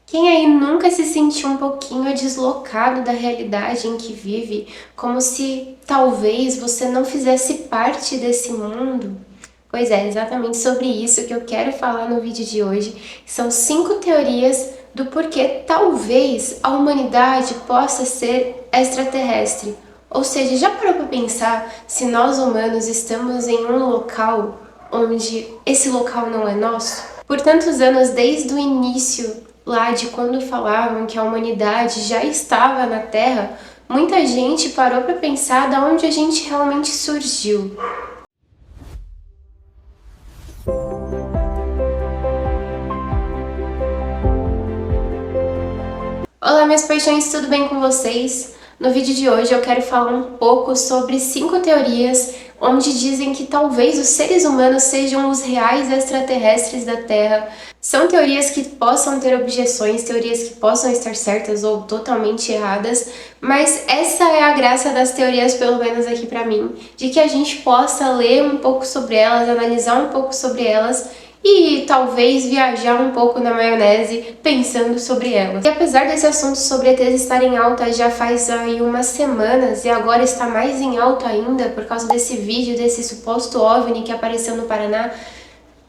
Quem aí nunca se sentiu um pouquinho deslocado da realidade em que vive, como se talvez você não fizesse parte desse mundo? Pois é, exatamente sobre isso que eu quero falar no vídeo de hoje. São 5 teorias do porquê talvez a humanidade possa ser extraterrestre. Ou seja, já parou para pensar se nós humanos estamos em um local onde esse local não é nosso? Por tantos anos, desde o início lá de quando falavam que a humanidade já estava na Terra, muita gente parou para pensar de onde a gente realmente surgiu. Olá, minhas paixões, tudo bem com vocês? No vídeo de hoje eu quero falar um pouco sobre 5 teorias onde dizem que talvez os seres humanos sejam os reais extraterrestres da Terra. São teorias que possam ter objeções, teorias que possam estar certas ou totalmente erradas, mas essa é a graça das teorias, pelo menos aqui pra mim, de que a gente possa ler um pouco sobre elas, analisar um pouco sobre elas e talvez viajar um pouco na maionese pensando sobre elas. E apesar desse assunto sobre ETs estar em alta já faz aí umas semanas e agora está mais em alta ainda por causa desse vídeo desse suposto OVNI que apareceu no Paraná,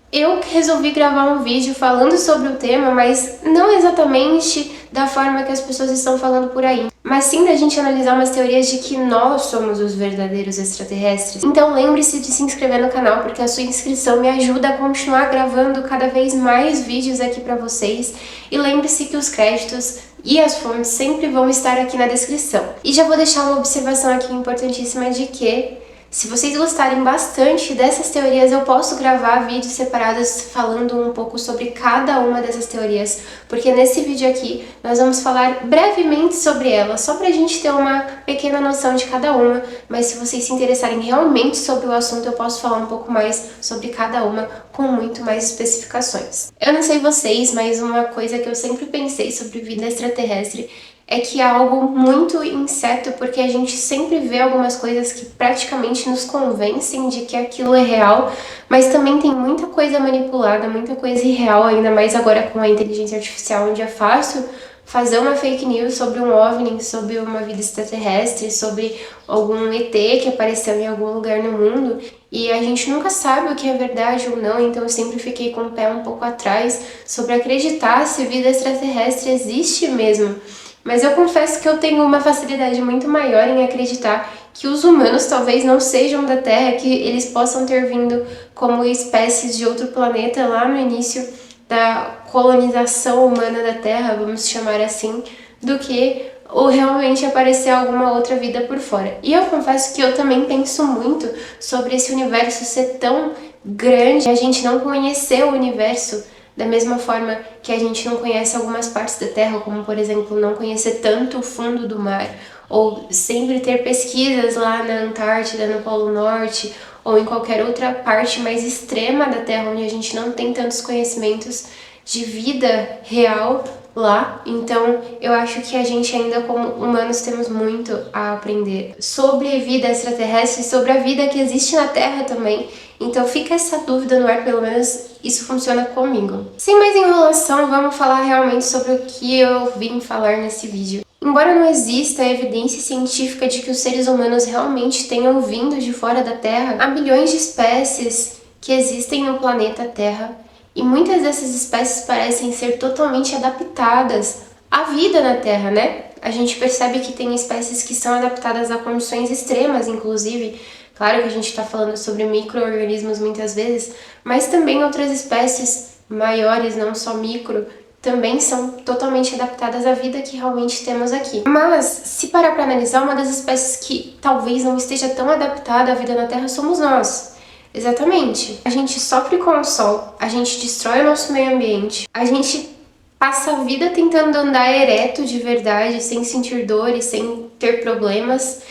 eu resolvi gravar um vídeo falando sobre o tema, mas não exatamente da forma que as pessoas estão falando por aí, mas sim da gente analisar umas teorias de que nós somos os verdadeiros extraterrestres. Então lembre-se de se inscrever no canal, porque a sua inscrição me ajuda a continuar gravando cada vez mais vídeos aqui pra vocês. E lembre-se que os créditos e as fontes sempre vão estar aqui na descrição. E já vou deixar uma observação aqui importantíssima de que se vocês gostarem bastante dessas teorias, eu posso gravar vídeos separados falando um pouco sobre cada uma dessas teorias, porque nesse vídeo aqui nós vamos falar brevemente sobre elas, só pra gente ter uma pequena noção de cada uma, mas se vocês se interessarem realmente sobre o assunto, eu posso falar um pouco mais sobre cada uma com muito mais especificações. Eu não sei vocês, mas uma coisa que eu sempre pensei sobre vida extraterrestre é que é algo muito incerto, porque a gente sempre vê algumas coisas que praticamente nos convencem de que aquilo é real, mas também tem muita coisa manipulada, muita coisa irreal, ainda mais agora com a inteligência artificial, onde é fácil fazer uma fake news sobre um OVNI, sobre uma vida extraterrestre, sobre algum ET que apareceu em algum lugar no mundo, e a gente nunca sabe o que é verdade ou não, então eu sempre fiquei com o pé um pouco atrás sobre acreditar se vida extraterrestre existe mesmo. Mas eu confesso que eu tenho uma facilidade muito maior em acreditar que os humanos talvez não sejam da Terra, que eles possam ter vindo como espécies de outro planeta lá no início da colonização humana da Terra, vamos chamar assim, do que ou realmente aparecer alguma outra vida por fora. E eu confesso que eu também penso muito sobre esse universo ser tão grande, a gente não conhecer o universo da mesma forma que a gente não conhece algumas partes da Terra, como por exemplo, não conhecer tanto o fundo do mar, ou sempre ter pesquisas lá na Antártida, no Polo Norte, ou em qualquer outra parte mais extrema da Terra, onde a gente não tem tantos conhecimentos de vida real lá. Então, eu acho que a gente ainda como humanos temos muito a aprender sobre vida extraterrestre, sobre a vida que existe na Terra também. Então fica essa dúvida no ar, pelo menos isso funciona comigo. Sem mais enrolação, vamos falar realmente sobre o que eu vim falar nesse vídeo. Embora não exista evidência científica de que os seres humanos realmente tenham vindo de fora da Terra, há milhões de espécies que existem no planeta Terra e muitas dessas espécies parecem ser totalmente adaptadas à vida na Terra, né? A gente percebe que tem espécies que são adaptadas a condições extremas, inclusive. Claro que a gente está falando sobre micro-organismos muitas vezes, mas também outras espécies maiores, não só micro, também são totalmente adaptadas à vida que realmente temos aqui. Mas, se parar para analisar, uma das espécies que talvez não esteja tão adaptada à vida na Terra somos nós. Exatamente. A gente sofre com o sol, a gente destrói o nosso meio ambiente, a gente passa a vida tentando andar ereto de verdade, sem sentir dores, sem ter problemas.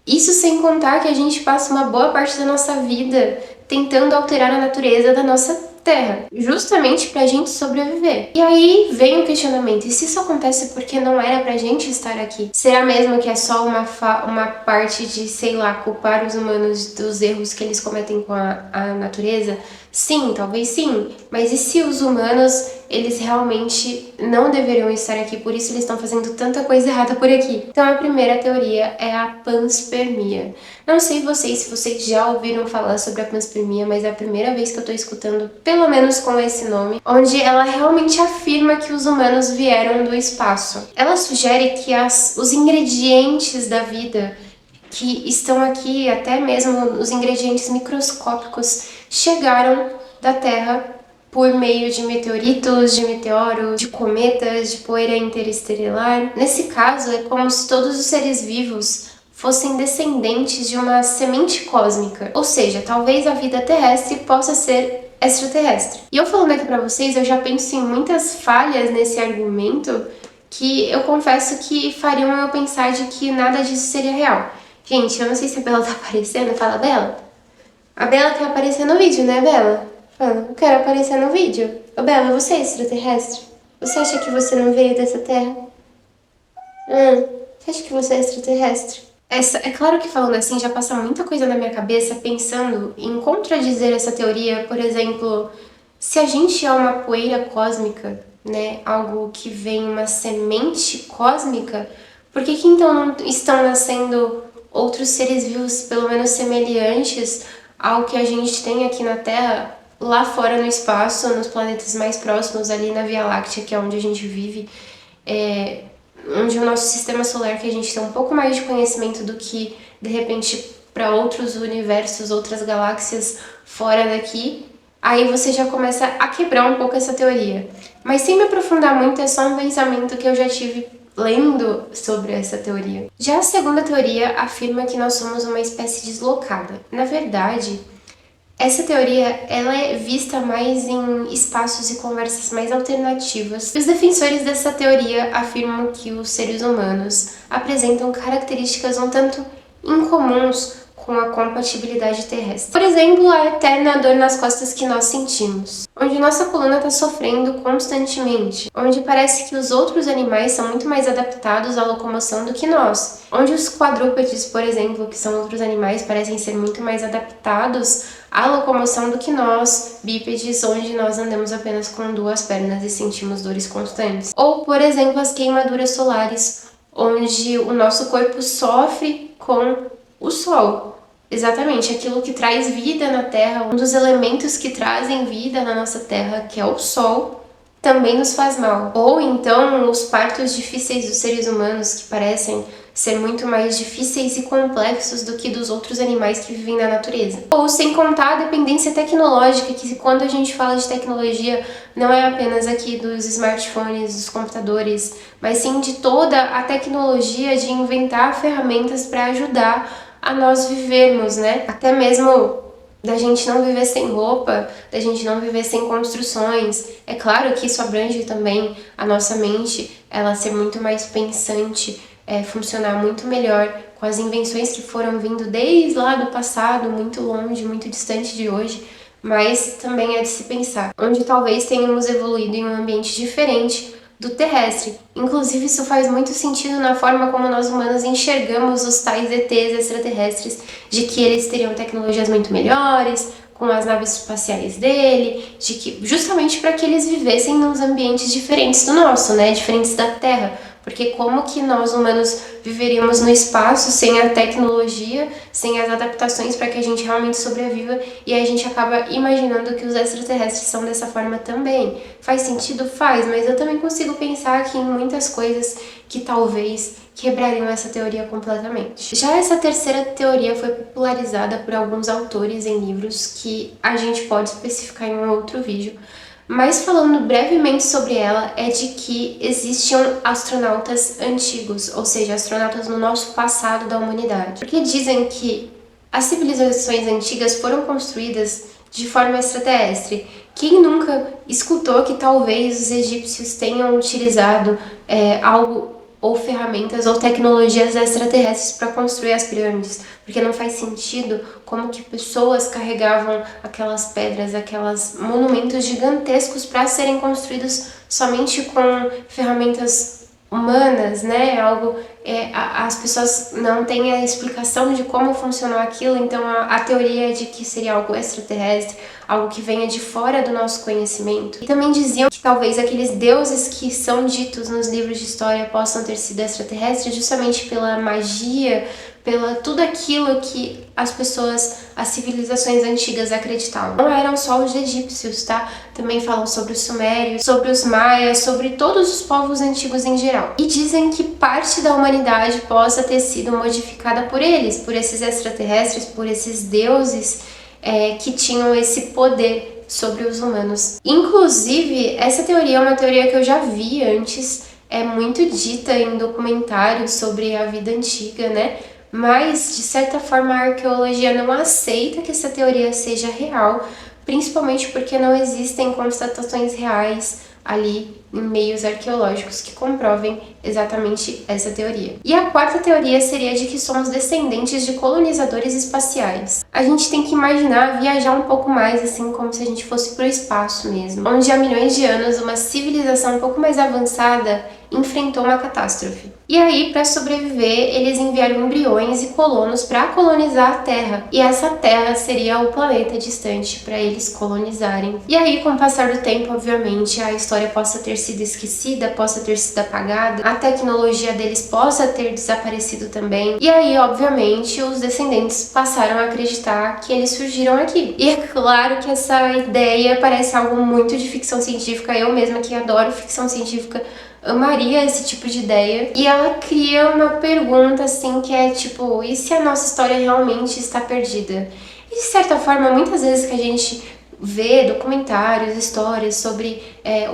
Isso sem contar que a gente passa uma boa parte da nossa vida tentando alterar a natureza da nossa Terra, justamente pra gente sobreviver. E aí vem o questionamento, e se isso acontece porque não era pra gente estar aqui? Será mesmo que é só uma parte de, sei lá, culpar os humanos dos erros que eles cometem com a natureza? Sim, talvez sim, mas e se os humanos, eles realmente não deveriam estar aqui, por isso eles estão fazendo tanta coisa errada por aqui? Então a primeira teoria é a panspermia. Não sei vocês, se vocês já ouviram falar sobre a panspermia, mas é a primeira vez que eu tô escutando, pelo menos com esse nome, onde ela realmente afirma que os humanos vieram do espaço. Ela sugere que os ingredientes da vida que estão aqui, até mesmo os ingredientes microscópicos, chegaram da Terra por meio de meteoritos, de meteoros, de cometas, de poeira interestelar. Nesse caso, é como se todos os seres vivos fossem descendentes de uma semente cósmica. Ou seja, talvez a vida terrestre possa ser extraterrestre. E eu falando aqui pra vocês, eu já penso em muitas falhas nesse argumento que eu confesso que fariam eu pensar de que nada disso seria real. Gente, eu não sei se a Bela tá aparecendo. Fala, Bela. A Bela quer aparecer no vídeo, né, Bela? Fala, eu quero aparecer no vídeo. Ô, Bela, você é extraterrestre? Você acha que você não veio dessa terra? Você acha que você é extraterrestre? É claro que falando assim já passa muita coisa na minha cabeça pensando em contradizer essa teoria. Por exemplo, se a gente é uma poeira cósmica, né, algo que vem uma semente cósmica, por que então não estão nascendo outros seres vivos, pelo menos semelhantes ao que a gente tem aqui na Terra, lá fora no espaço, nos planetas mais próximos, ali na Via Láctea, que é onde a gente vive, onde o nosso sistema solar, que a gente tem um pouco mais de conhecimento do que, de repente, para outros universos, outras galáxias fora daqui, aí você já começa a quebrar um pouco essa teoria. Mas sem me aprofundar muito, é só um pensamento que eu já tive lendo sobre essa teoria. Já a segunda teoria afirma que nós somos uma espécie deslocada. Na verdade, essa teoria ela é vista mais em espaços e conversas mais alternativas. Os defensores dessa teoria afirmam que os seres humanos apresentam características um tanto incomuns com a compatibilidade terrestre. Por exemplo, a eterna dor nas costas que nós sentimos, onde nossa coluna está sofrendo constantemente, onde parece que os outros animais são muito mais adaptados à locomoção do que nós, onde os quadrúpedes, por exemplo, que são outros animais, parecem ser muito mais adaptados à locomoção do que nós, bípedes, onde nós andamos apenas com duas pernas e sentimos dores constantes. Ou, por exemplo, as queimaduras solares, onde o nosso corpo sofre com o sol. Exatamente, aquilo que traz vida na Terra, um dos elementos que trazem vida na nossa Terra, que é o Sol, também nos faz mal. Ou então os partos difíceis dos seres humanos, que parecem ser muito mais difíceis e complexos do que dos outros animais que vivem na natureza. Ou sem contar a dependência tecnológica, que quando a gente fala de tecnologia, não é apenas aqui dos smartphones, dos computadores, mas sim de toda a tecnologia de inventar ferramentas para ajudar a nós vivermos, né? Até mesmo da gente não viver sem roupa, da gente não viver sem construções. É claro que isso abrange também a nossa mente, ela ser muito mais pensante, funcionar muito melhor com as invenções que foram vindo desde lá do passado, muito longe, muito distante de hoje, mas também é de se pensar, onde talvez tenhamos evoluído em um ambiente diferente do terrestre. Inclusive, isso faz muito sentido na forma como nós humanos enxergamos os tais ETs extraterrestres, de que eles teriam tecnologias muito melhores, com as naves espaciais dele, de que justamente para que eles vivessem nos ambientes diferentes do nosso, né, diferentes da Terra. Porque como que nós humanos viveríamos no espaço sem a tecnologia, sem as adaptações para que a gente realmente sobreviva, e aí a gente acaba imaginando que os extraterrestres são dessa forma também. Faz sentido? Faz, mas eu também consigo pensar aqui em muitas coisas que talvez quebrariam essa teoria completamente. Já essa terceira teoria foi popularizada por alguns autores em livros que a gente pode especificar em um outro vídeo, mas falando brevemente sobre ela, é de que existiam astronautas antigos, ou seja, astronautas no nosso passado da humanidade. Porque dizem que as civilizações antigas foram construídas de forma extraterrestre. Quem nunca escutou que talvez os egípcios tenham utilizado algo ou ferramentas ou tecnologias extraterrestres para construir as pirâmides, porque não faz sentido como que pessoas carregavam aquelas pedras, aqueles monumentos gigantescos para serem construídos somente com ferramentas humanas, né? As pessoas não têm a explicação de como funcionou aquilo, então a teoria é de que seria algo extraterrestre, algo que venha de fora do nosso conhecimento. E também diziam que talvez aqueles deuses que são ditos nos livros de história possam ter sido extraterrestres justamente pela magia, pela tudo aquilo que as pessoas, as civilizações antigas acreditavam. Não eram só os egípcios, tá? Também falam sobre os sumérios, sobre os maias, sobre todos os povos antigos em geral. E dizem que parte da humanidade possa ter sido modificada por eles, por esses extraterrestres, por esses deuses que tinham esse poder sobre os humanos. Inclusive, essa teoria é uma teoria que eu já vi antes, é muito dita em documentários sobre a vida antiga, né? Mas, de certa forma, a arqueologia não aceita que essa teoria seja real, principalmente porque não existem constatações reais ali em meios arqueológicos que comprovem exatamente essa teoria. E a quarta teoria seria de que somos descendentes de colonizadores espaciais. A gente tem que imaginar viajar um pouco mais, assim, como se a gente fosse para o espaço mesmo, onde há milhões de anos uma civilização um pouco mais avançada enfrentou uma catástrofe. E aí, para sobreviver, eles enviaram embriões e colonos para colonizar a Terra. E essa Terra seria o planeta distante para eles colonizarem. E aí, com o passar do tempo, obviamente, a história possa ter sido esquecida, possa ter sido apagada, a tecnologia deles possa ter desaparecido também. E aí, obviamente, os descendentes passaram a acreditar que eles surgiram aqui. E é claro que essa ideia parece algo muito de ficção científica. Eu mesma, que adoro ficção científica, amaria esse tipo de ideia. E ela cria uma pergunta assim que é tipo, e se a nossa história realmente está perdida? E de certa forma, muitas vezes que a gente vê documentários, histórias sobre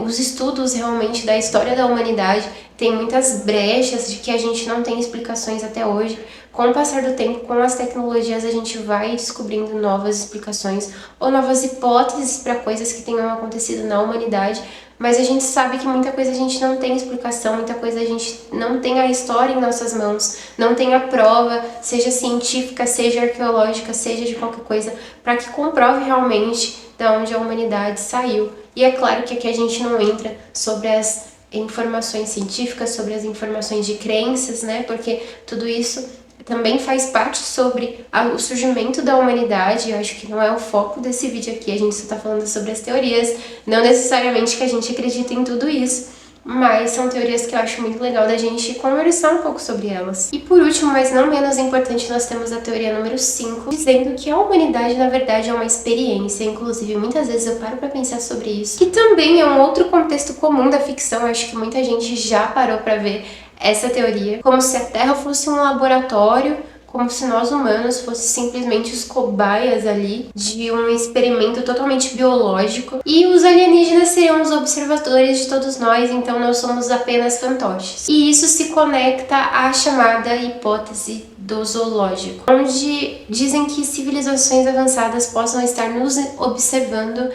os estudos realmente da história da humanidade, tem muitas brechas de que a gente não tem explicações até hoje. Com o passar do tempo, com as tecnologias, a gente vai descobrindo novas explicações ou novas hipóteses para coisas que tenham acontecido na humanidade, mas a gente sabe que muita coisa a gente não tem explicação, muita coisa a gente não tem a história em nossas mãos, não tem a prova, seja científica, seja arqueológica, seja de qualquer coisa, para que comprove realmente de onde a humanidade saiu. E é claro que aqui a gente não entra sobre as informações científicas, sobre as informações de crenças, né? Porque tudo isso também faz parte sobre o surgimento da humanidade. Eu acho que não é o foco desse vídeo aqui, a gente só tá falando sobre as teorias, não necessariamente que a gente acredita em tudo isso, mas são teorias que eu acho muito legal da gente conversar um pouco sobre elas. E por último, mas não menos importante, nós temos a teoria número 5, dizendo que a humanidade, na verdade, é uma experiência. Inclusive, muitas vezes eu paro pra pensar sobre isso, que também é um outro contexto comum da ficção. Eu acho que muita gente já parou pra ver essa teoria, como se a Terra fosse um laboratório, como se nós humanos fossemos simplesmente os cobaias ali de um experimento totalmente biológico e os alienígenas seriam os observadores de todos nós, então nós somos apenas fantoches. E isso se conecta à chamada hipótese do zoológico, onde dizem que civilizações avançadas possam estar nos observando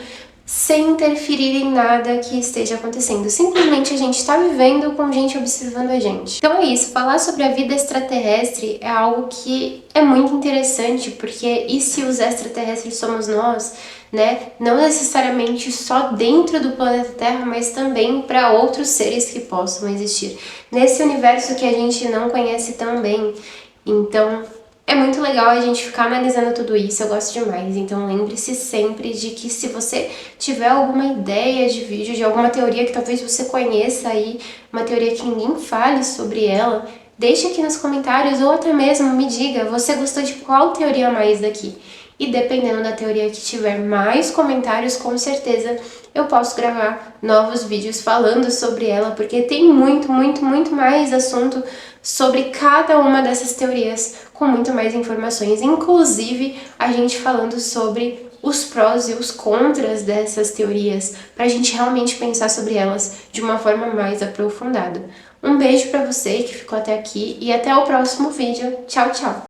sem interferir em nada que esteja acontecendo. Simplesmente a gente está vivendo com gente observando a gente. Então é isso, falar sobre a vida extraterrestre é algo que é muito interessante, porque e se os extraterrestres somos nós, né? Não necessariamente só dentro do planeta Terra, mas também para outros seres que possam existir nesse universo que a gente não conhece tão bem. Então é muito legal a gente ficar analisando tudo isso, eu gosto demais. Então lembre-se sempre de que se você tiver alguma ideia de vídeo, de alguma teoria que talvez você conheça aí, uma teoria que ninguém fale sobre ela, deixe aqui nos comentários ou até mesmo me diga, você gostou de qual teoria mais daqui? E dependendo da teoria que tiver mais comentários, com certeza eu posso gravar novos vídeos falando sobre ela, porque tem muito mais assunto sobre cada uma dessas teorias, com muito mais informações, inclusive a gente falando sobre os prós e os contras dessas teorias, para a gente realmente pensar sobre elas de uma forma mais aprofundada. Um beijo para você que ficou até aqui e até o próximo vídeo. Tchau, tchau!